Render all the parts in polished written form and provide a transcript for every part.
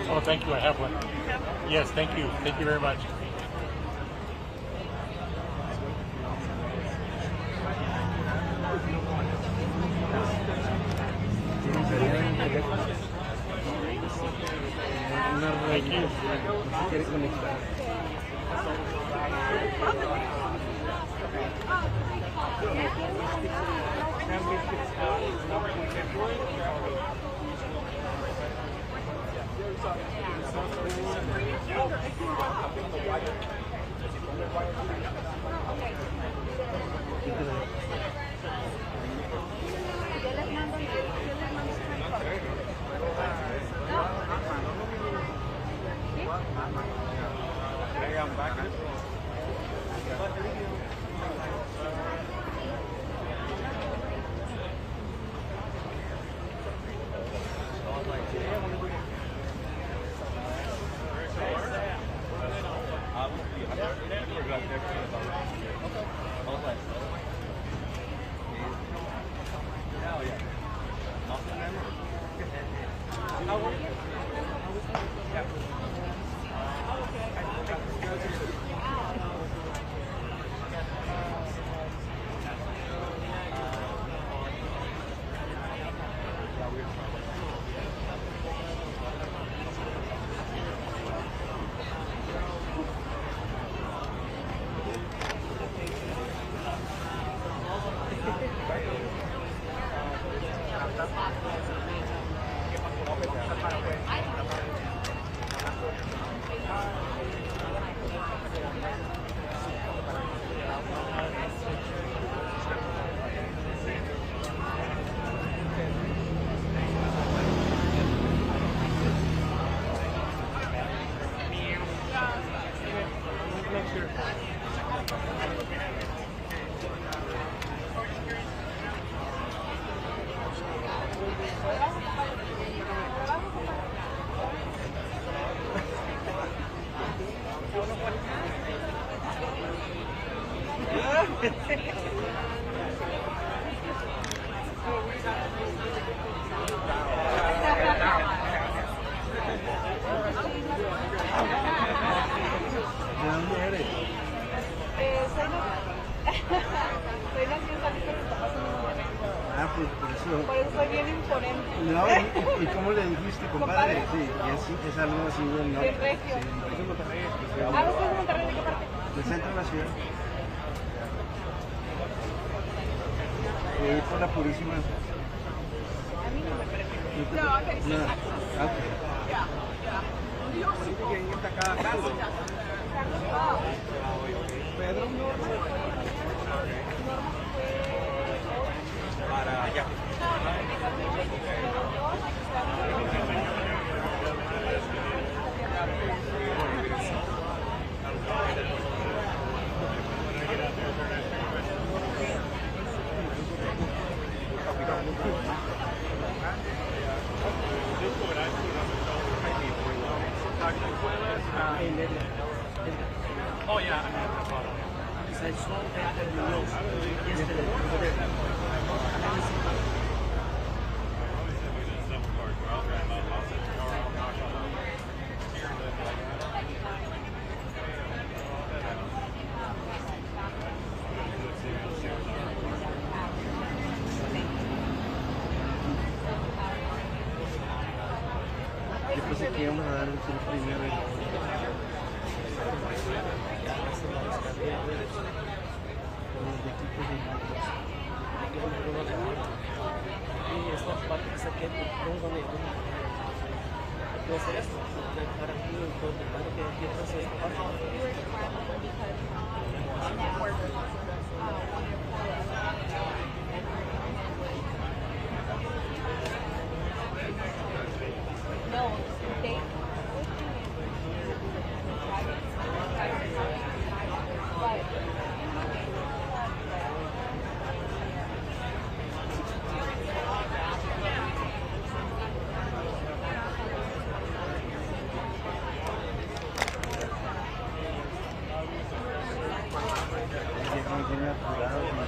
Oh, thank you. I have one. Yes, thank you. Thank you very much. Thank you. Soy bien imponente. No, ¿y cómo le dijiste, compadre? Sí, y así, es algo así del norte. Bien regio. Sí, es en Monterrey. ¿Ah, usted es de Monterrey? ¿De qué parte? Del centro de la ciudad. Por la Purísima. A mí no me parece. No, ok, sí. No, ok. Pedro. Para allá. Oh yeah. Yo pensé que íbamos a dar el primero. No, they. Tiene apurado.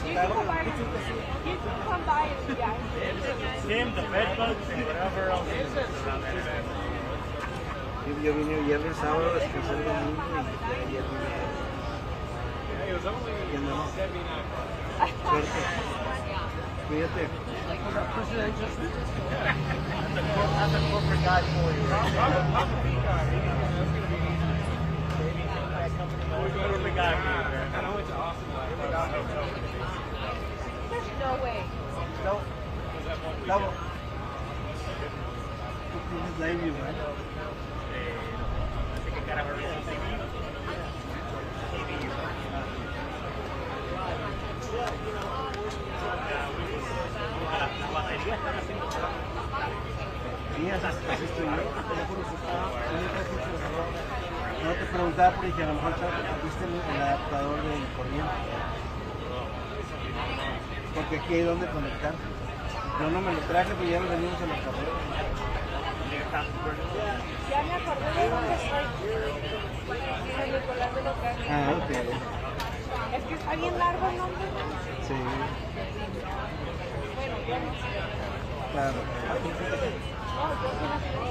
You can come by and Tim, the bed bugs, and whatever else is around there. Yo vine viernes, sábado, descansé el domingo y ayer vine. ¿Qué andamos? Suerte. Cuídate. That's a corporate guy for you. Corporate guy for you, man. And I went to Austin. No way. No. Double. This is Ivy, right? Sí, así estoy yo. No te preguntaba porque a lo mejor viste el adaptador del corriente. Porque aquí hay donde conectar. Yo no me lo traje, pero ya lo venimos en la carrera. Ya me acordé de dónde estoy. San Nicolás de los Garza. Ah, ok. Es que está bien largo el nombre. Sí, Bueno, yo no sé. claro. No, yo sí nací en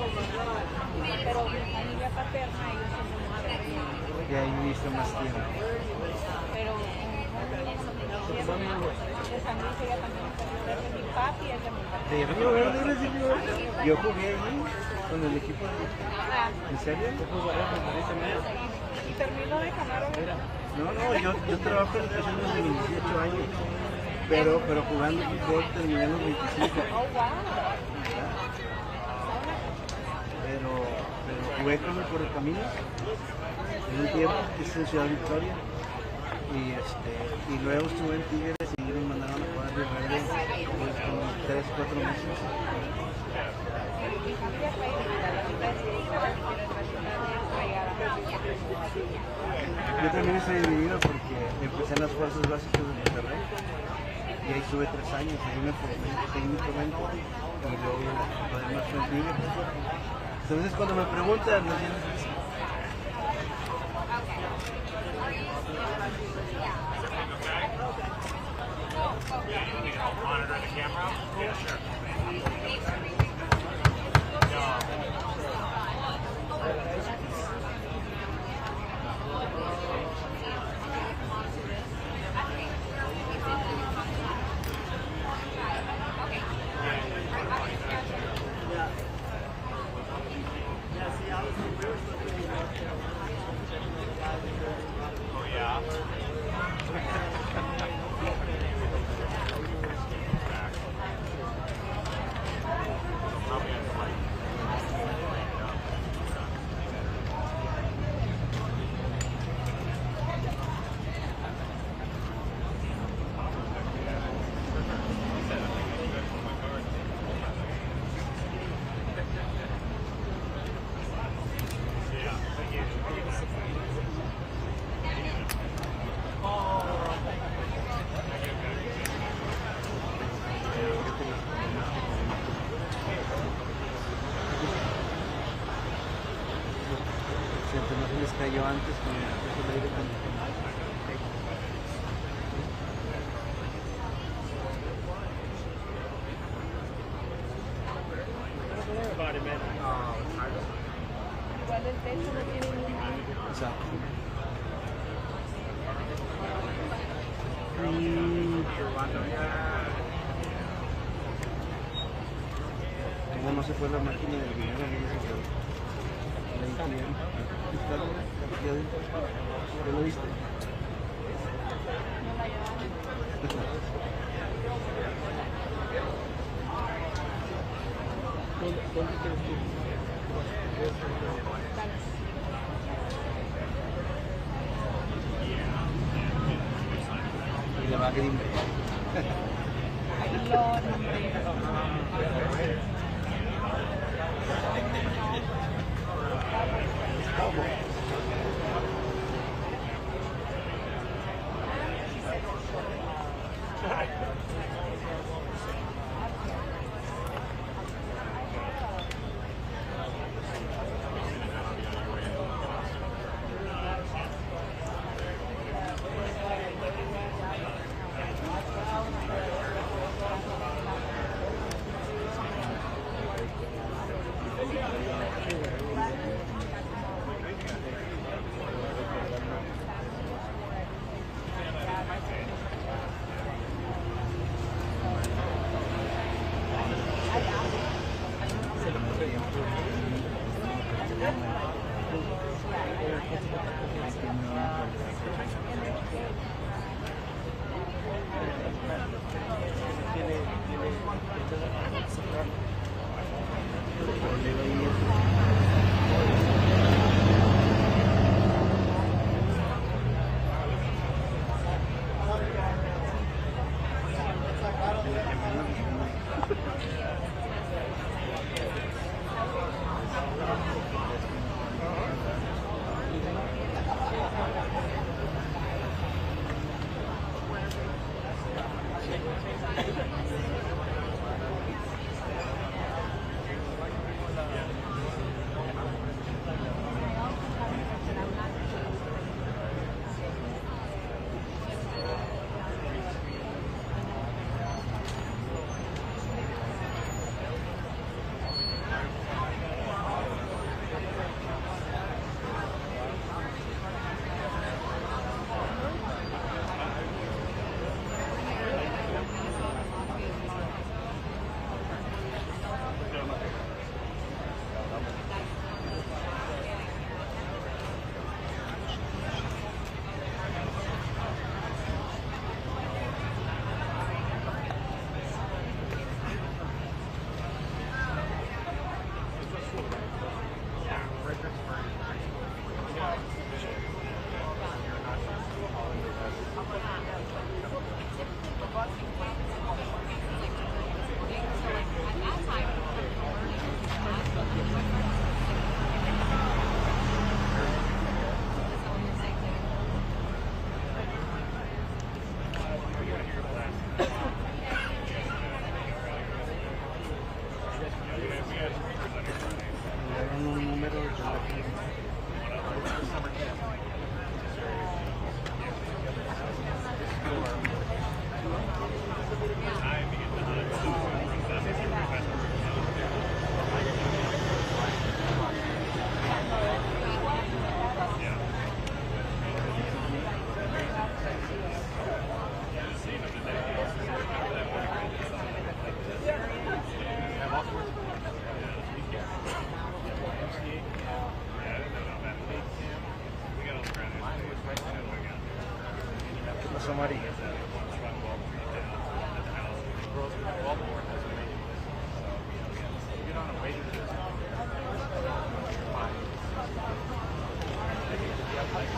pero mi familia paterna, ellos son de Monterrey. Y ahí viste más tiempo. Pero de San Luis ella también es de mi papi, es de Monterrey. ¿De Río Verde eres de Río Verde? Yo jugué ahí con el equipo. Ah, ¿En serio? y terminó de camarógrafo. No, yo trabajo en educación desde mis 18 años. Pero jugando fútbol terminé a los 25. Oh, wow. Pero jugué con el Correcaminos en un tiempo, que es en Ciudad Victoria. Y luego estuve en Tigres y me mandaron a jugar de Verde pues, como 3, 4 meses. Yo también estoy dividido porque empecé en las fuerzas básicas de Monterrey y ahí estuve 3 años, ahí me formé técnicamente y luego lo demás fue en Tigres. Entonces cuando me preguntan, no sé, Monitor the camera? Yeah, sure. Oh, yeah. no se les cayó antes con el aire acondicionado. Igual el techo no tiene ningún... Exacto. ¿Cómo no se fue la máquina del dinero? ¿Ya lo viste? ¿Dónde quieres tú? Y le va a grimpe. Oso amarillo.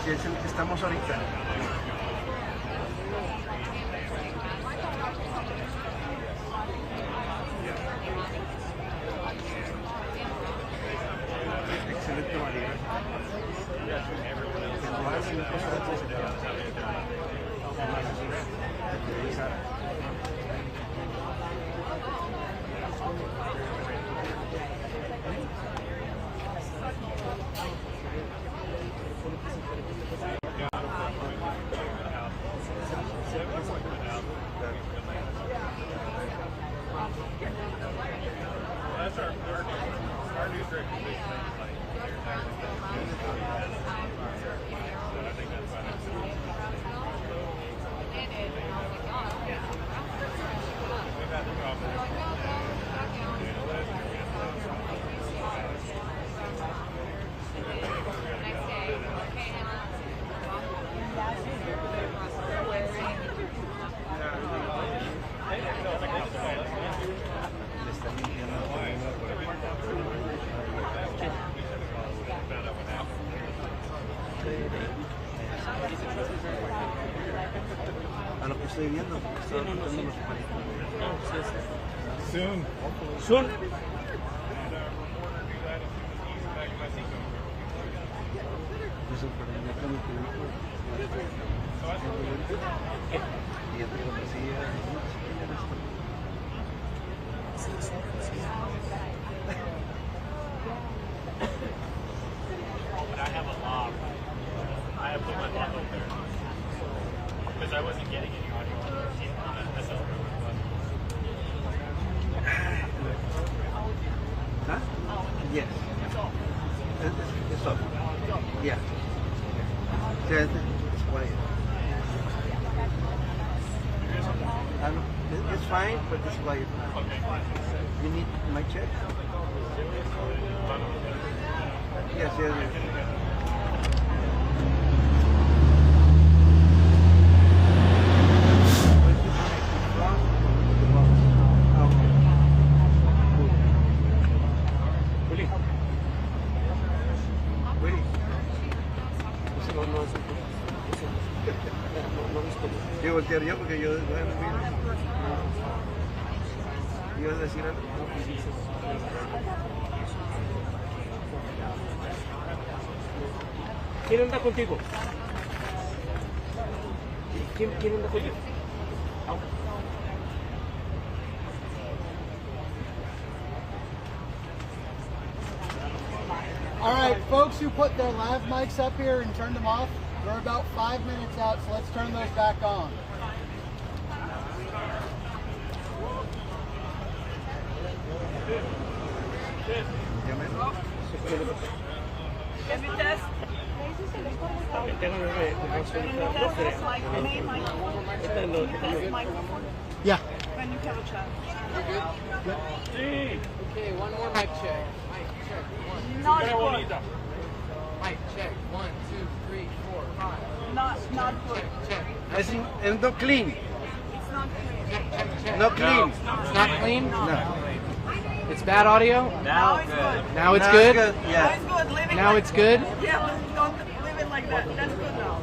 Sí, es el que estamos ahorita. Excelente variedad. A lo que estoy viendo, estoy quitando los palitos. Soon. Me sorprendió cuando te dijo. Y ya te conocía. But I have a log. I have put my log over there. Because I wasn't getting any audio on the SL. Huh? Yes. It's off. Yeah. It's quiet. It's fine, but it's quiet. You need my check? Yes, yes. Quiero voltear yo porque yo bueno, ¿ibas a decir algo? ¿Quién anda contigo? ¿Quién anda contigo? All right, folks who put their lav mics up here and turned them off, we're about 5 minutes out, so let's turn those back on. Can we test? Yeah. When you have a chat. Okay, one more mic check. Mic check. One. Not good. Mic check. 1, 2, 3, 4, 5. Not good. Check. It's not clean. It's not clear. Check. Check. Not clean. It's not clean? No. It's bad audio? Now it's good. Now it's No, good? Now Yeah. it's good. Leave it Now like it's good? Yeah, but don't leave it like that. That's good now.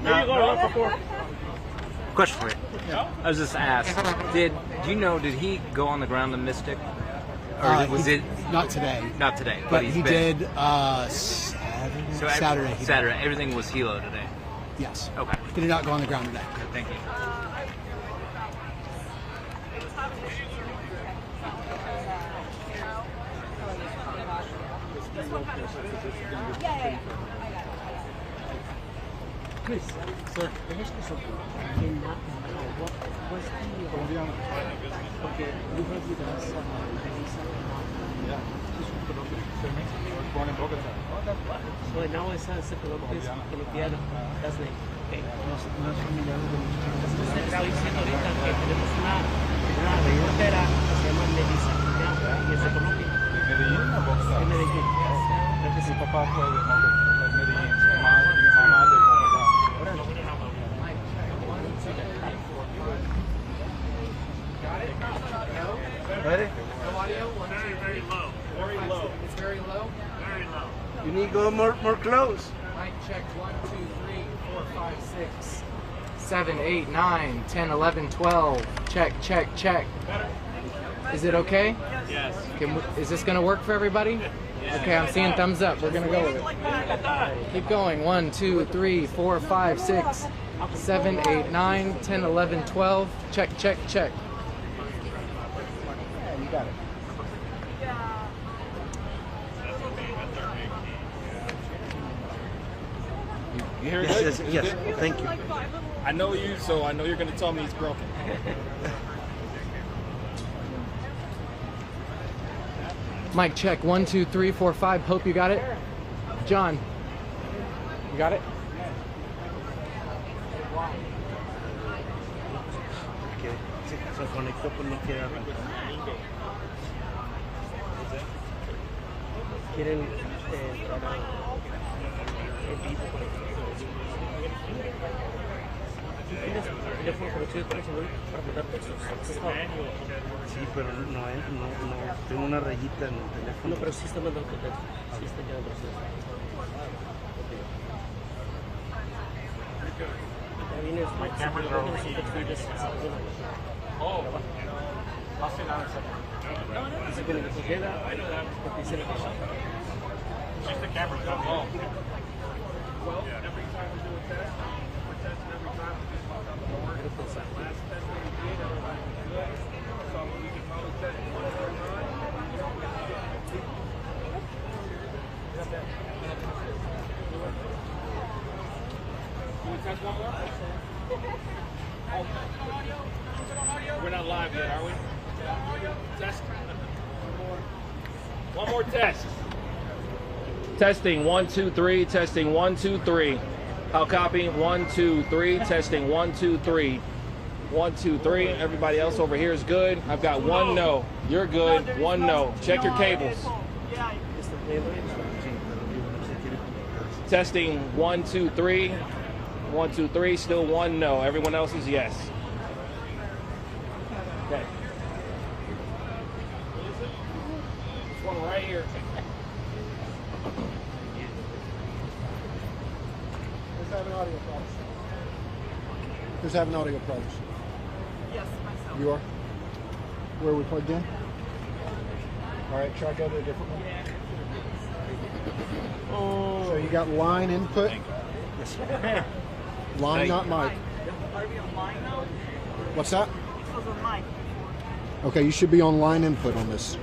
There you go, right before. Question for you. I was just asked, do you know, did he go on the ground in Mystic? Or was it Not today, not today? but he's he been. did Saturday. He did. Saturday. Everything was helo today. Yes. Okay. He did not go on the ground today. Thank you. Chris, sir, tenés que soplar. What was the Colombiano? Okay, you heard with us. Yeah, he's from Colombia. He was born in Bogota. Oh, that's fine. So now I saw the Colombiano. That's right. Okay. No es familiar de los chicos. Entonces estaba diciendo ahorita que tenemos una reportera que se llama Melissa. Y es de Colombia. ¿De Medellín o Bogotá? De Medellín. Mi papá fue de Medellín. Su mamá close. Mic check 1, 2, 3, 4, 5, 6, 7, 8, 9, 10, 11, 12. Check, check, check. Is it okay? Yes. Is this gonna work for everybody? Okay, I'm seeing thumbs up. We're gonna go with it. Keep going. 1, 2, 3, 4, 5, 6, 7, 8, 9, 10, 11, 12. Check, check, check. Yeah, you got it. You hear it? Yes, good? yes, thank you. I know you, so I know you're gonna tell me it's broken. Mic check 1, 2, 3, 4, 5. Hope you got it. John, you got it? Que se conectó, pues no quiere arrancar. Quieren para el vivo. ¿Tienes teléfono conocido para mandar textos? Sí, pero no, tengo una rayita en el teléfono. No, pero sí está mandando textos. Sí está quedando proceso. My camera's are over here. Oh, I'll sit down a second. Is it going to get that? I know that. Just the camera's coming. Oh. Well, every time we do a test, we're testing every time. Last test that we did, everybody was good. So we can probably test one more time. Can we test one more? We're not live yet, are we? Test. One more test. Testing 1, 2, 3. Testing 1, 2, 3. How copy? 1, 2, 3. Testing 1, 2, 3. 1, 2, 3. Everybody else over here is good. I've got one no. You're good. One no. Check your cables. Testing 1, 2, 3. 1, 2, 3. Still one no. Everyone else is yes. Okay. This one right here. Who's having audio problems? Who's having audio problems? Yes, myself. You are? Where are we plugged in? All right, try to go to a different one. So you got line input? Yes. Line, not mic. Are we on line now? What's that? It was on mic. Okay, you should be on line input on this.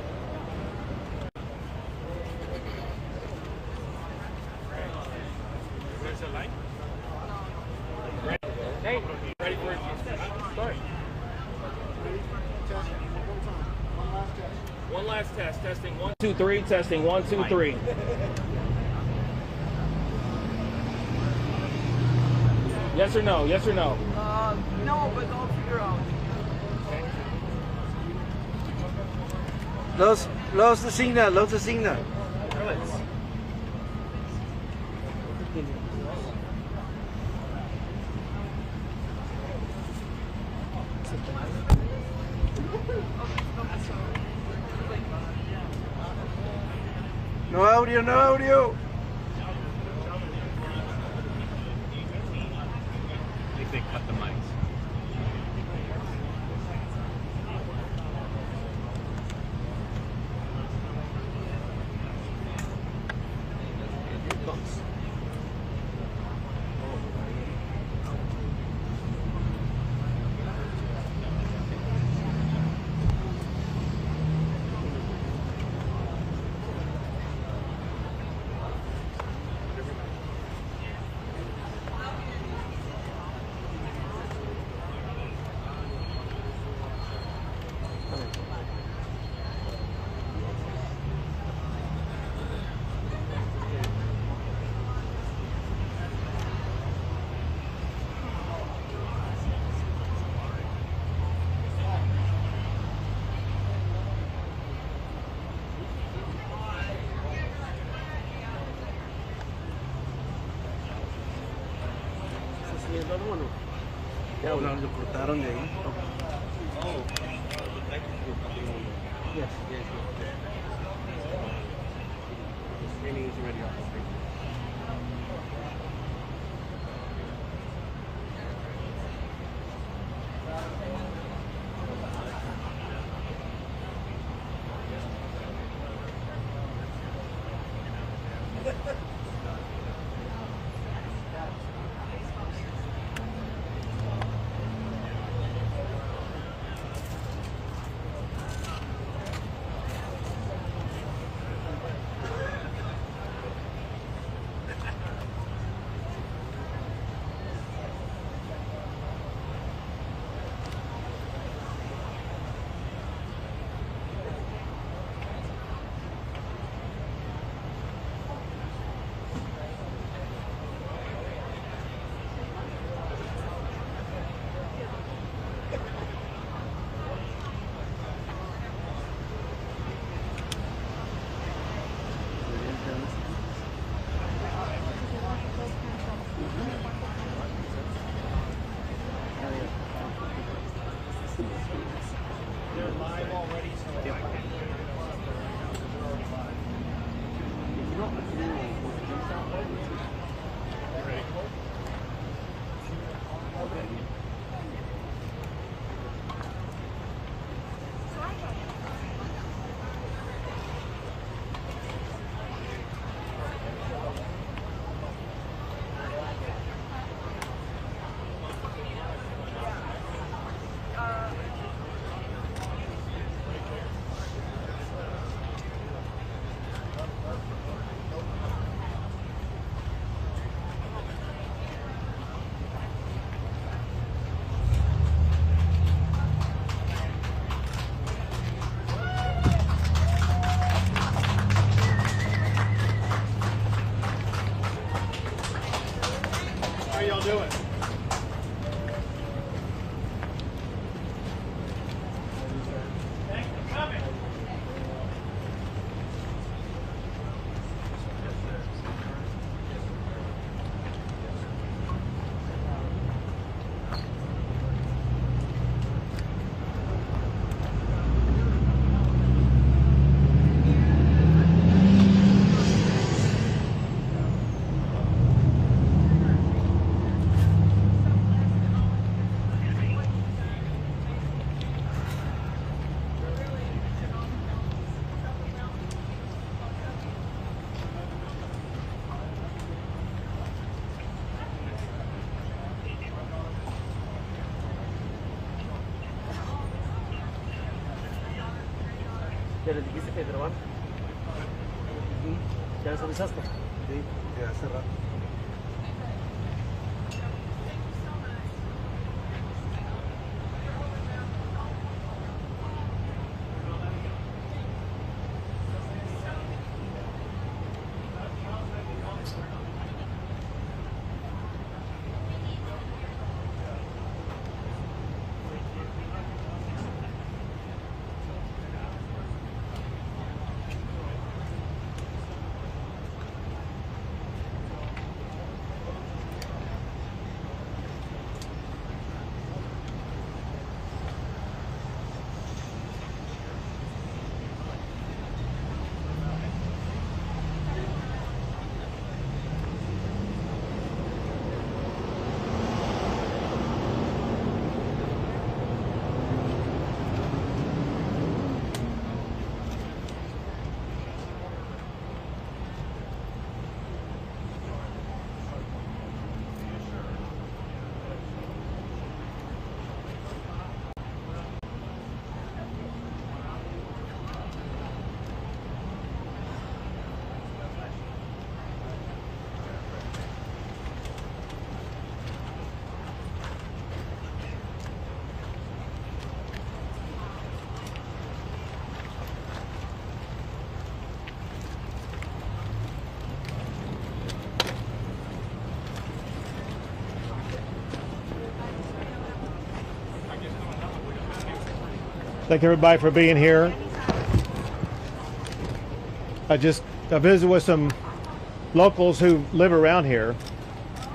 Hey, ready for it? Start. One last test. Testing 1, 2, 3. Testing 1, 2, 3. Yes or no? Yes or no? No, but I'll figure out. Lost the signal, lost the signal. No audio, no audio. I think they cut the mics. Ya, lo cortaron de ahí. Yes, yes, yes. Training is already off. are y'all doing? Thanks for coming. ¿Ya le dijiste que grabar? ¿Ya les avisaste? Sí, de hace rato. Thank everybody for being here. I visited with some locals who live around here,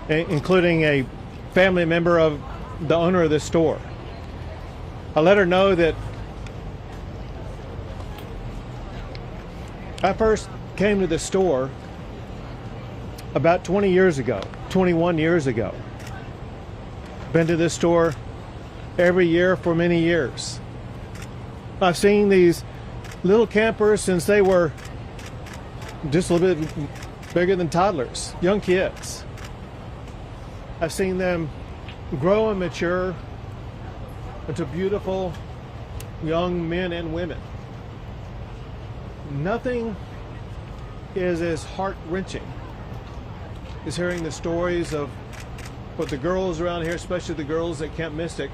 including a family member of the owner of this store. I let her know that I first came to the store about 20 years ago, 21 years ago. Been to this store every year for many years. I've seen these little campers since they were just a little bit bigger than toddlers, young kids. I've seen them grow and mature into beautiful young men and women. Nothing is as heart-wrenching as hearing the stories of what the girls around here, especially the girls at Camp Mystic,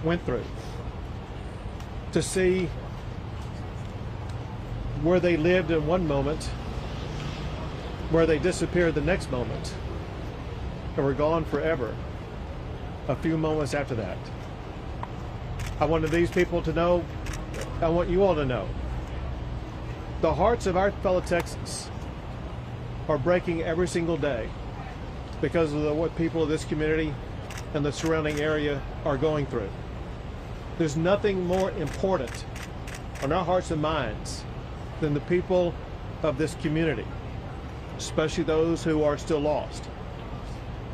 went through. To see where they lived in one moment, where they disappeared the next moment, and were gone forever a few moments after that. I wanted these people to know, I want you all to know, the hearts of our fellow Texans are breaking every single day because of what people of this community and the surrounding area are going through. There's nothing more important on our hearts and minds than the people of this community, especially those who are still lost.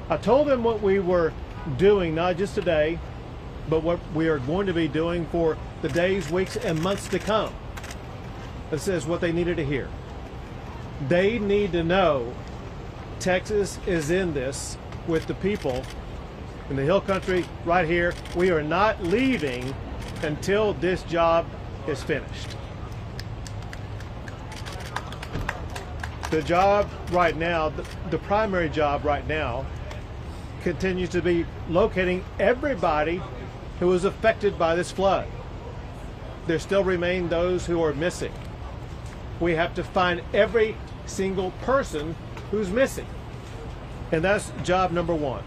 I told them what we were doing, not just today, but what we are going to be doing for the days, weeks, and months to come. This is what they needed to hear. They need to know Texas is in this with the people in the Hill Country right here. We are not leaving until this job is finished. The job right now, the primary job right now, continues to be locating everybody who was affected by this flood. There still remain those who are missing. We have to find every single person who's missing. And that's job number one.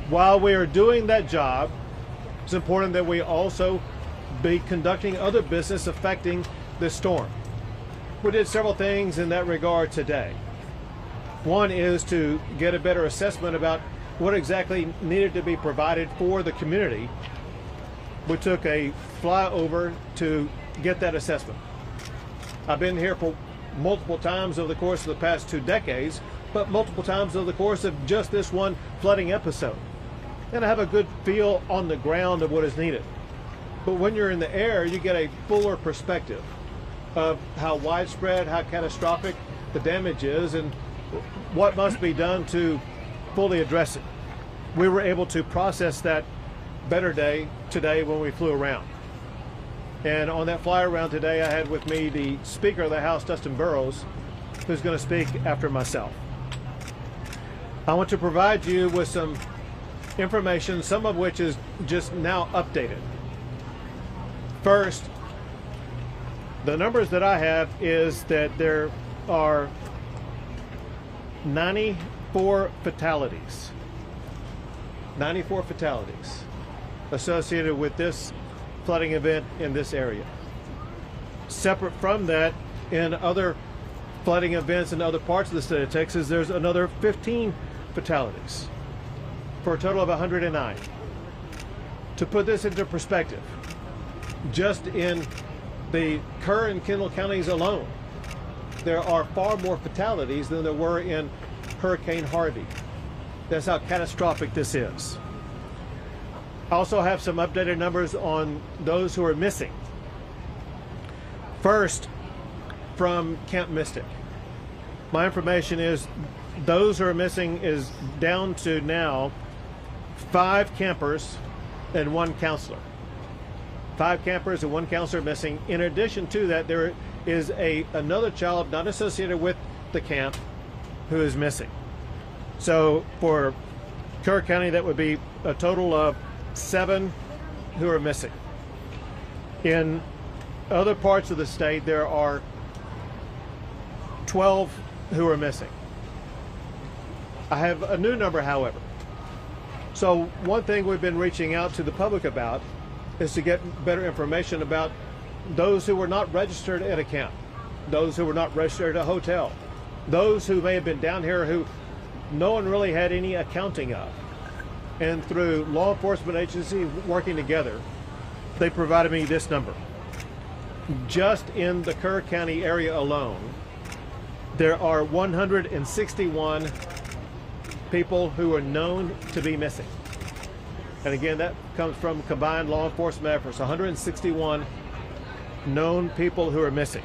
While we are doing that job, it's important that we also be conducting other business affecting this storm. We did several things in that regard today. One is to get a better assessment about what exactly needed to be provided for the community. We took a flyover to get that assessment. I've been here for multiple times over the course of the past 2 decades, but multiple times over the course of just this one flooding episode. And I have a good feel on the ground of what is needed. But when you're in the air, you get a fuller perspective of how widespread, how catastrophic the damage is, and what must be done to fully address it. We were able to process that better today when we flew around. And on that fly around today, I had with me the Speaker of the House, Dustin Burrows, who's going to speak after myself. I want to provide you with some information, some of which is just now updated. First, the numbers that I have is that there are 94 fatalities. 94 fatalities associated with this flooding event in this area. Separate from that, in other flooding events in other parts of the state of Texas, there's another 15 fatalities for a total of 109. To put this into perspective, just in the Kerr and Kendall counties alone, there are far more fatalities than there were in Hurricane Harvey. That's how catastrophic this is. I also have some updated numbers on those who are missing. First, from Camp Mystic. My information is those who are missing is down to now 5 campers and 1 counselor. 5 campers and 1 counselor missing. In addition to that, there is another child not associated with the camp who is missing. So for Kerr County, that would be a total of 7 who are missing. In other parts of the state, there are 12 who are missing. I have a new number, however. So one thing we've been reaching out to the public about is to get better information about those who were not registered at a camp, those who were not registered at a hotel, those who may have been down here who no one really had any accounting of. And through law enforcement agencies working together, they provided me this number. Just in the Kerr County area alone, there are 161 people who are known to be missing. And again, that comes from combined law enforcement efforts, 161 known people who are missing.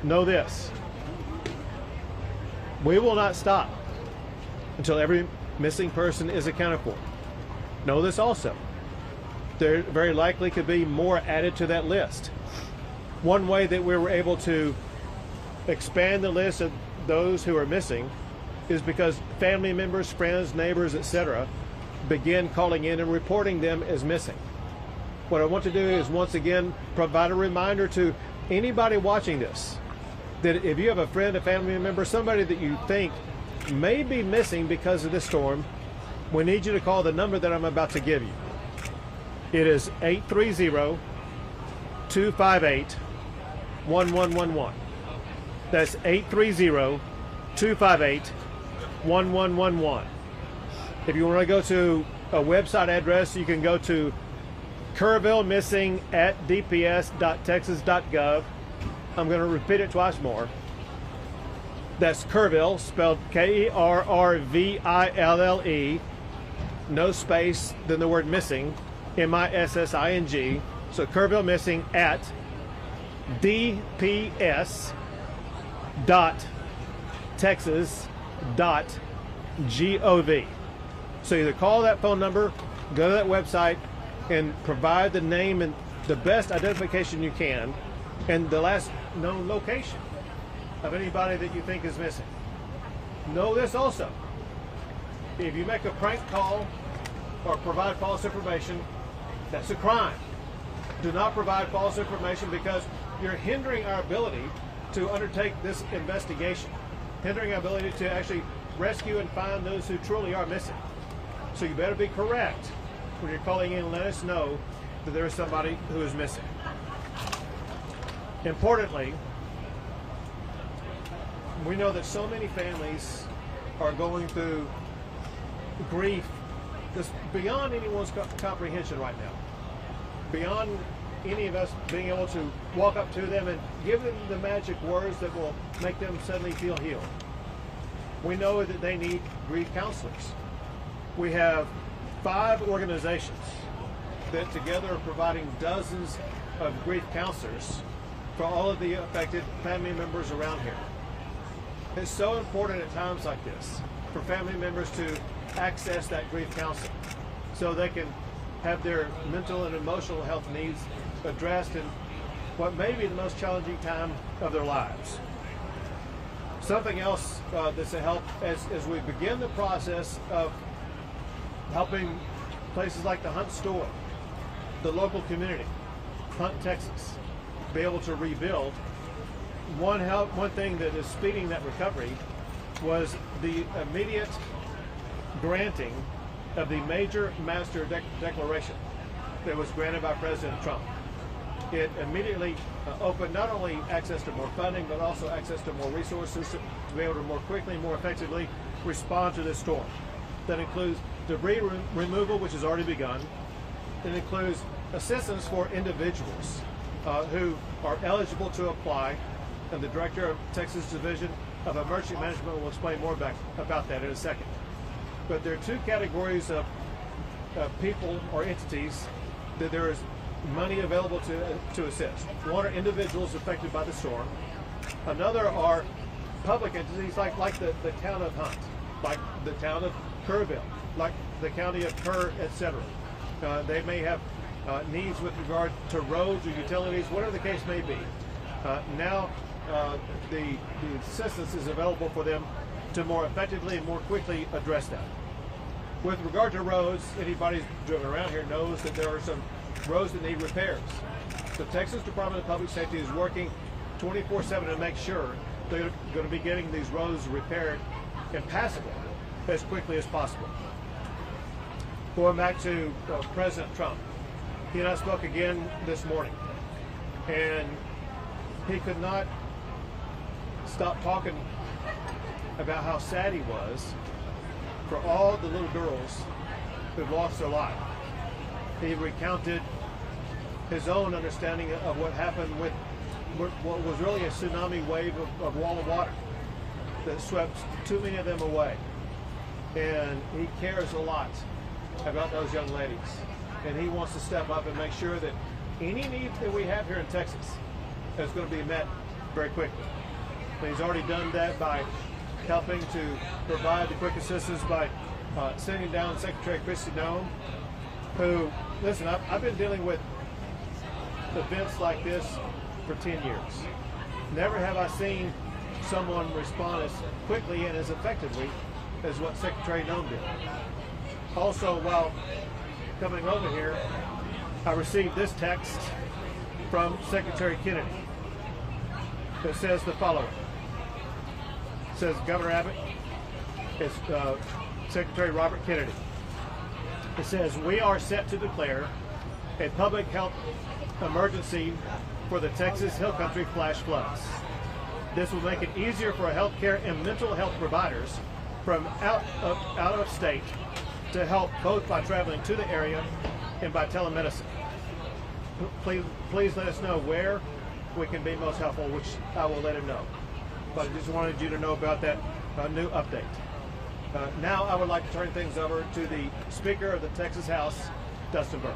Know this, we will not stop until every missing person is accounted for. Know this also, there very likely could be more added to that list. One way that we were able to expand the list of those who are missing is because family members, friends, neighbors, etc. begin calling in and reporting them as missing. What I want to do is once again provide a reminder to anybody watching this that if you have a friend, a family member, somebody that you think may be missing because of this storm, we need you to call the number that I'm about to give you. It is 830-258-1111. That's 830-258-1111. If you want to go to a website address, you can go to kerrvillemissing@dps.texas.gov. I'm going to repeat it twice more. That's Kerrville, spelled Kerrville, no space, then the word missing, MISSING. So Kerrville Missing at dps.texas.gov. So either call that phone number, go to that website, and provide the name and the best identification you can, and the last known location of anybody that you think is missing. Know this also, if you make a prank call or provide false information, that's a crime. Do not provide false information because you're hindering our ability to undertake this investigation. hindering our ability to actually rescue and find those who truly are missing. So you better be correct when you're calling in and let us know that there is somebody who is missing. Importantly, we know that so many families are going through grief that's beyond anyone's comprehension right now. Beyond any of us being able to walk up to them and give them the magic words that will make them suddenly feel healed. We know that they need grief counselors. We have 5 organizations that together are providing dozens of grief counselors for all of the affected family members around here. It's so important at times like this for family members to access that grief counseling so they can have their mental and emotional health needs addressed in what may be the most challenging time of their lives. Something else that's a help as we begin the process of helping places like the Hunt store, the local community, Hunt, Texas, be able to rebuild. One thing that is speeding that recovery was the immediate granting of the major master declaration that was granted by President Trump. It immediately opened not only access to more funding, but also access to more resources to be able to more quickly, more effectively respond to this storm. That includes debris removal, which has already begun. It includes assistance for individuals who are eligible to apply, and the Director of Texas Division of Emergency Management will explain more about that in a second. But there are 2 categories of people or entities that there is money available to assist. One are individuals affected by the storm. Another are public entities like the town of Hunt, like the town of Kerrville, like the county of Kerr, etc. They may have needs with regard to roads or utilities, whatever the case may be. Now the assistance is available for them to more effectively and more quickly address that. With regard to roads, anybody who's driven around here knows that there are some roads that need repairs. The Texas Department of Public Safety is working 24/7 to make sure they're going to be getting these roads repaired and passable as quickly as possible. Going back to President Trump, he and I spoke again this morning, and he could not stop talking about how sad he was for all the little girls who've lost their life. He recounted his own understanding of what happened with what was really a tsunami wave of wall of water that swept too many of them away. And he cares a lot about those young ladies. And he wants to step up and make sure that any need that we have here in Texas is going to be met very quickly. And he's already done that by helping to provide the quick assistance by sending down Secretary Kristi Noem, who, listen, I've been dealing with events like this for 10 years. Never have I seen someone respond as quickly and as effectively as what Secretary Noem did. Also, while coming over here, I received this text from Secretary Kennedy that says the following. It says, Governor Abbott, it's Secretary Robert Kennedy. It says, we are set to declare a public health emergency for the Texas Hill Country flash floods. This will make it easier for healthcare and mental health providers from out of state to help both by traveling to the area and by telemedicine. Please let us know where we can be most helpful, which I will let him know. But I just wanted you to know about that new update. Now I would like to turn things over to the Speaker of the Texas House, Dustin Burns.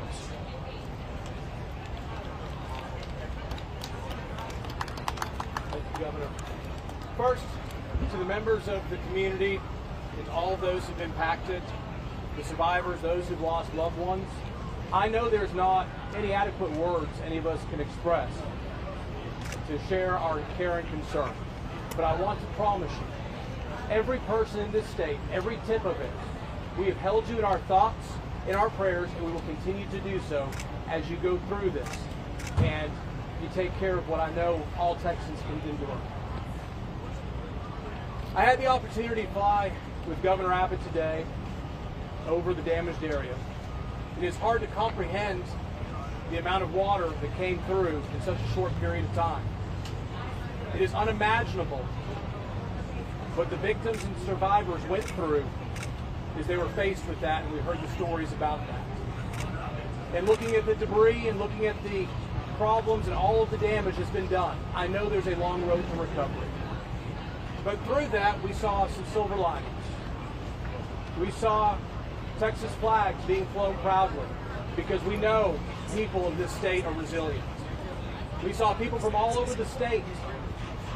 Thank you, Governor. First, to the members of the community and all of those who've impacted, the survivors, those who've lost loved ones, I know there's not any adequate words any of us can express to share our care and concern. But I want to promise you, every person in this state, every tip of it, we have held you in our thoughts, in our prayers, and we will continue to do so as you go through this. And you take care of what I know all Texans can endure. I had the opportunity to fly with Governor Abbott today over the damaged area. It is hard to comprehend the amount of water that came through in such a short period of time. It is unimaginable what the victims and survivors went through as they were faced with that, and we heard the stories about that. And looking at the debris and looking at the problems and all of the damage that's been done, I know there's a long road to recovery. But through that, we saw some silver linings. We saw Texas flags being flown proudly because we know people of this state are resilient. We saw people from all over the state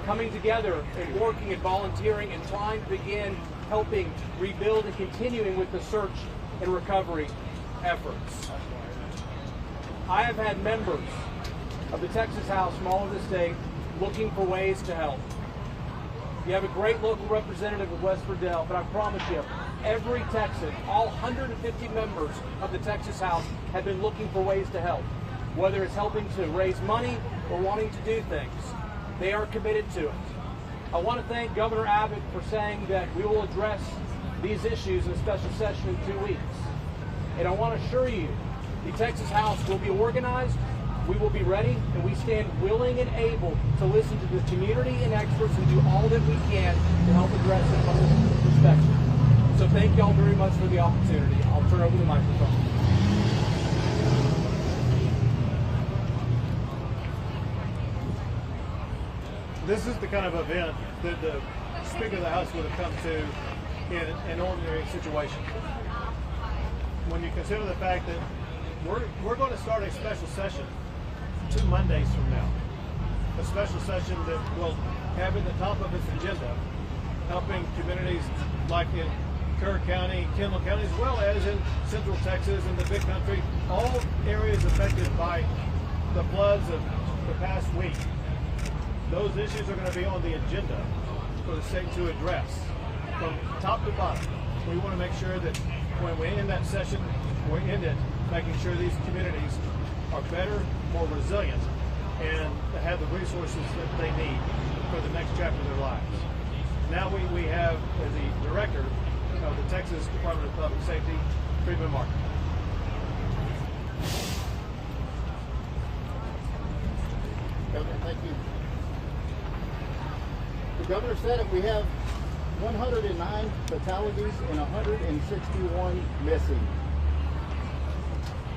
coming together and working and volunteering and trying to begin helping rebuild and continuing with the search and recovery efforts. I have had members of the Texas House from all over the state looking for ways to help. You have a great local representative of West Verdell, but I promise you, every Texan, all 150 members of the Texas House have been looking for ways to help, whether it's helping to raise money or wanting to do things. They are committed to it. I want to thank Governor Abbott for saying that we will address these issues in a special session in 2 weeks. And I want to assure you, the Texas House will be organized, we will be ready, and we stand willing and able to listen to the community and experts and do all that we can to help address it from this perspective. So thank y'all very much for the opportunity. I'll turn over the microphone. This is the kind of event that the Speaker of the House would have come to in an ordinary situation. When you consider the fact that we're going to start a special session 2 Mondays from now, a special session that will have at the top of its agenda helping communities like in Kerr County, Kendall County, as well as in Central Texas and the Big Country, all areas affected by the floods of the past week. Those issues are going to be on the agenda for the state to address from top to bottom. We want to make sure that when we end that session, we end it making sure these communities are better, more resilient, and have the resources that they need for the next chapter of their lives. Now we have the director of the Texas Department of Public Safety, Friedman Martin. Governor, thank you. The governor said that we have 109 fatalities and 161 missing.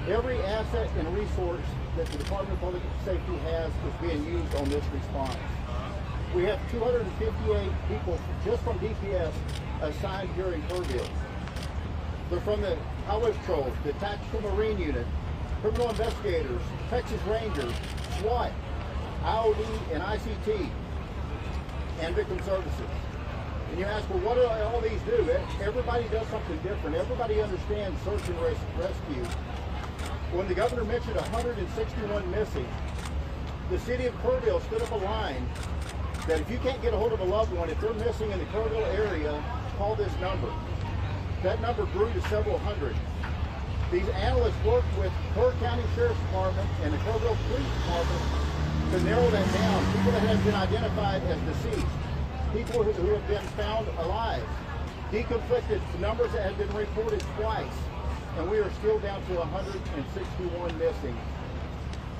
Every asset and resource that the Department of Public Safety has is being used on this response. We have 258 people just from DPS assigned here in Kerrville. They're from the Highway Patrol, the Tactical Marine Unit, Criminal Investigators, Texas Rangers, SWAT, IOD and ICT, and Victim Services. And you ask, well, what do all these do? Everybody does something different. Everybody understands search and rescue. When the governor mentioned 161 missing, the city of Kerrville stood up a line that if you can't get a hold of a loved one, if they're missing in the Kerrville area, call this number. That number grew to several hundred. These analysts worked with Kerr County Sheriff's Department and the Kerrville Police Department to narrow that down. People that have been identified as deceased, people who have been found alive, deconflicted numbers that have been reported twice, and we are still down to 161 missing.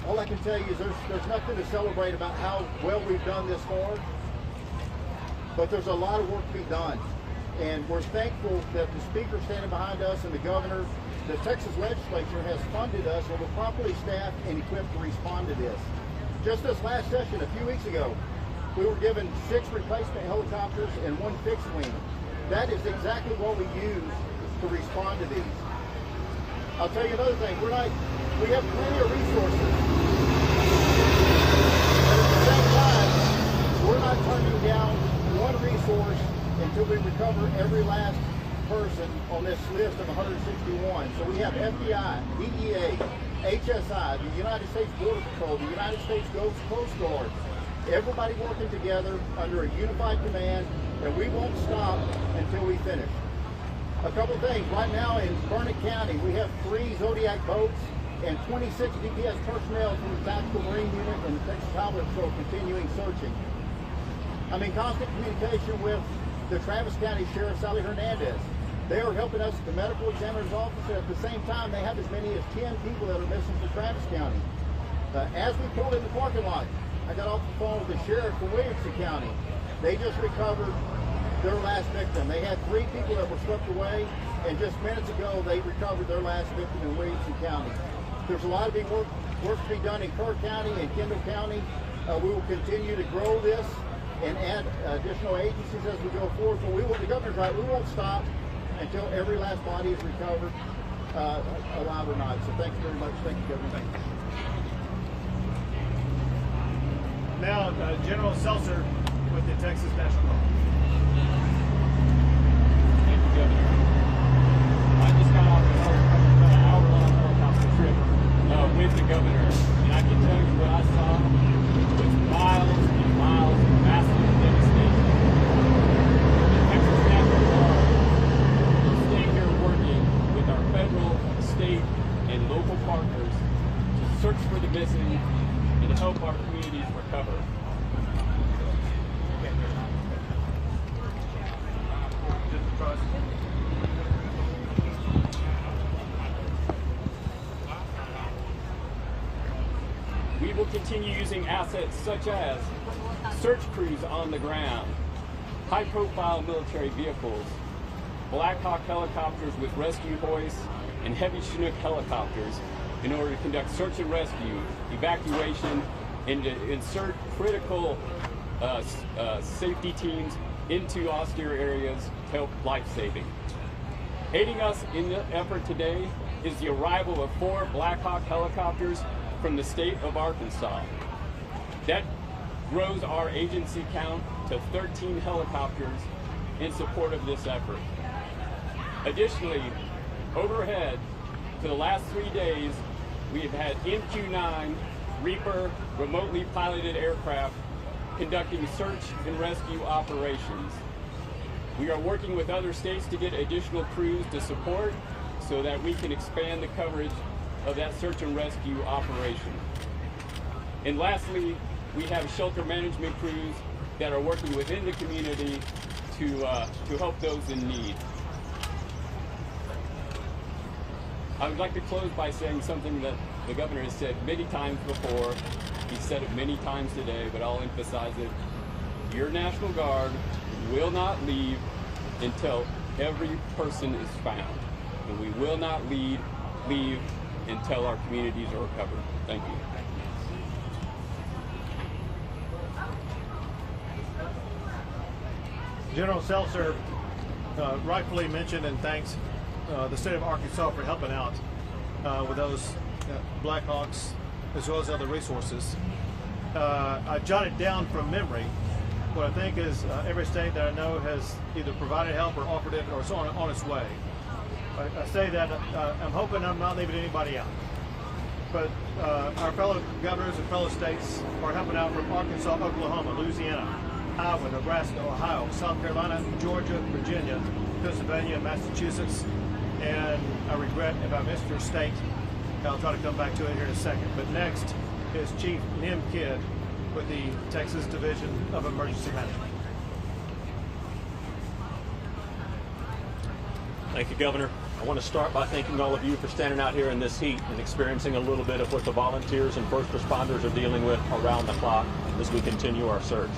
All I can tell you is there's nothing to celebrate about how well we've done this far, but there's a lot of work to be done. And we're thankful that the speaker standing behind us and the governor, the Texas legislature has funded us and we're properly staffed and equipped to respond to this. Just this last session, a few weeks ago, we were given 6 replacement helicopters and 1 fixed wing. That is exactly what we use to respond to these. I'll tell you another thing, we have plenty of resources. But at the same time, we're not turning down one resource until we recover every last person on this list of 161. So we have FBI, DEA, HSI, the United States Border Patrol, the United States Coast Guard, everybody working together under a unified command, and we won't stop until we finish. A couple things. Right now in Burnett County, we have 3 Zodiac boats and 26 DPS personnel from the Tactical Marine Unit and the Texas Highway Patrol continuing searching. I'm in constant communication with the Travis County Sheriff Sally Hernandez. They are helping us at the medical examiner's office, and at the same time, they have as many as 10 people that are missing from Travis County. As we pulled in the parking lot, I got off the phone with the sheriff from Williamson County. They just recovered their last victim. They had 3 people that were swept away, and just minutes ago, they recovered their last victim in Williamson County. There's a lot of work to be done in Kerr County and Kendall County. We will continue to grow this and add additional agencies as we go forward. But the governor's right, we won't stop until every last body is recovered, alive or not. So thank you very much. Thank you, Governor. Now, General Seltzer with the Texas National Guard. Thank you, Governor. I just got off an hour-long helicopter trip with the governor, and I can tell you what I saw was miles and miles of massive devastation. The Texas National Guard is staying here working with our federal, state, and local partners to search for the missing and to help our communities recover. We will continue using assets such as search crews on the ground, high-profile military vehicles, Black Hawk helicopters with rescue hoists, and heavy Chinook helicopters in order to conduct search and rescue, evacuation, and to insert critical safety teams into austere areas to help life-saving. Aiding us in the effort today is the arrival of 4 Black Hawk helicopters from the state of Arkansas. That grows our agency count to 13 helicopters in support of this effort. Additionally, overhead for the last 3 days, we have had MQ-9 Reaper remotely piloted aircraft conducting search and rescue operations. We are working with other states to get additional crews to support so that we can expand the coverage of that search and rescue operation. And lastly, we have shelter management crews that are working within the community to help those in need. I would like to close by saying something that the governor has said many times before. He said it many times today, but I'll emphasize it. Your National Guard will not leave until every person is found. And we will not leave until our communities are recovered. Thank you. General Seltzer rightfully mentioned and thanks the state of Arkansas for helping out with those Black Hawks as well as other resources. I jotted down from memory what I think is every state that I know has either provided help or offered it or it's on its way. I say that I'm hoping I'm not leaving anybody out. But our fellow governors and fellow states are helping out from Arkansas, Oklahoma, Louisiana, Iowa, Nebraska, Ohio, South Carolina, Georgia, Virginia, Pennsylvania, Massachusetts, and I regret if I missed your state. I'll try to come back to it here in a second. But next is Chief Nim Kidd with the Texas Division of Emergency Management. Thank you, Governor. I want to start by thanking all of you for standing out here in this heat and experiencing a little bit of what the volunteers and first responders are dealing with around the clock as we continue our search.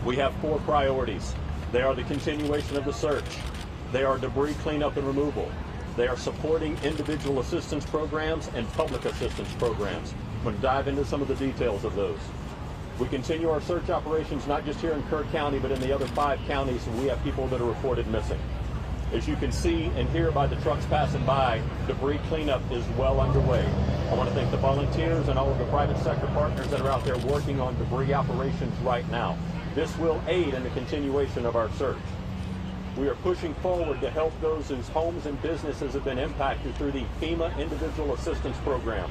We have 4 priorities. They are the continuation of the search. They are debris cleanup and removal. They are supporting individual assistance programs and public assistance programs. I'm going to dive into some of the details of those. We continue our search operations not just here in Kerr County, but in the other 5 counties, and we have people that are reported missing. As you can see and hear by the trucks passing by, debris cleanup is well underway. I want to thank the volunteers and all of the private sector partners that are out there working on debris operations right now. This will aid in the continuation of our search. We are pushing forward to help those whose homes and businesses have been impacted through the FEMA Individual Assistance Program.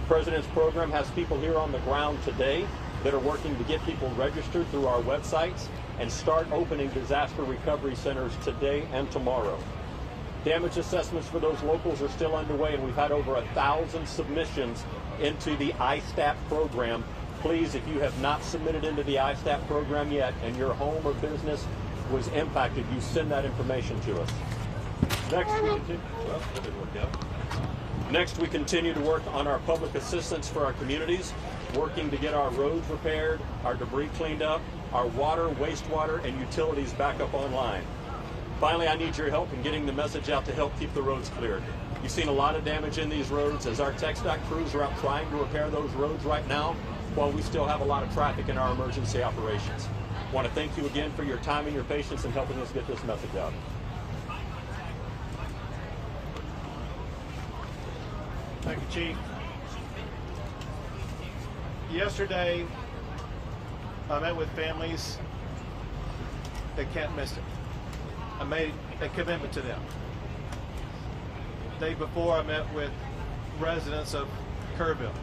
The President's program has people here on the ground today that are working to get people registered through our websites and start opening disaster recovery centers today and tomorrow. Damage assessments for those locals are still underway, and we've had over 1,000 submissions into the ISTAT program. Please, if you have not submitted into the ISTAT program yet and your home or business was impacted, you send that information to us. Next, we continue to work on our public assistance for our communities, working to get our roads repaired, our debris cleaned up, our water, wastewater, and utilities back up online. Finally, I need your help in getting the message out to help keep the roads cleared. You've seen a lot of damage in these roads as our TxDOT crews are out trying to repair those roads right now, while we still have a lot of traffic in our emergency operations. I want to thank you again for your time and your patience in helping us get this message out. Thank you, Chief. Yesterday, I met with families that can't miss it. I made a commitment to them. The day before, I met with residents of Kerrville.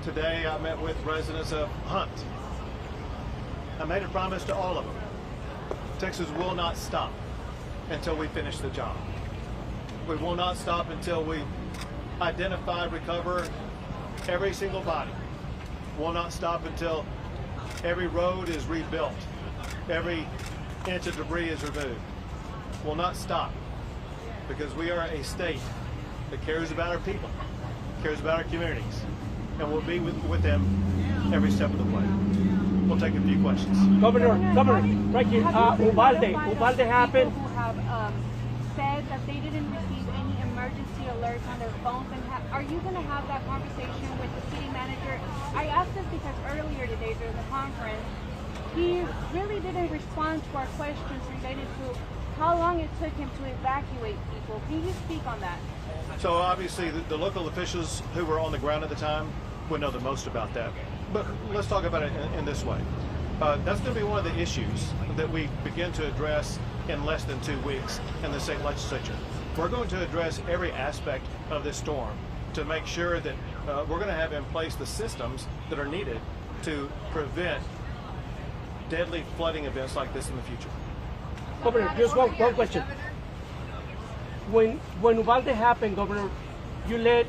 Today, I met with residents of Hunt. I made a promise to all of them. Texas will not stop until we finish the job. We will not stop until we identify, recover every single body. We'll not stop until every road is rebuilt, every inch of debris is removed. We'll not stop because we are a state that cares about our people, cares about our communities, and we'll be with them every step of the way. We'll take a few questions. Governor, right here, Uvalde happened. Who have said that they didn't receive any emergency alerts on their phones, and are you going to have that conversation with the city manager? I asked this because earlier today during the conference, he really didn't respond to our questions related to how long it took him to evacuate people. Can you speak on that? So obviously the local officials who were on the ground at the time would know the most about that. But let's talk about it in this way. That's going to be one of the issues that we begin to address in less than 2 weeks in the state legislature. We're going to address every aspect of this storm to make sure that we're going to have in place the systems that are needed to prevent deadly flooding events like this in the future. Governor, just one question. When Uvalde happened, Governor, you led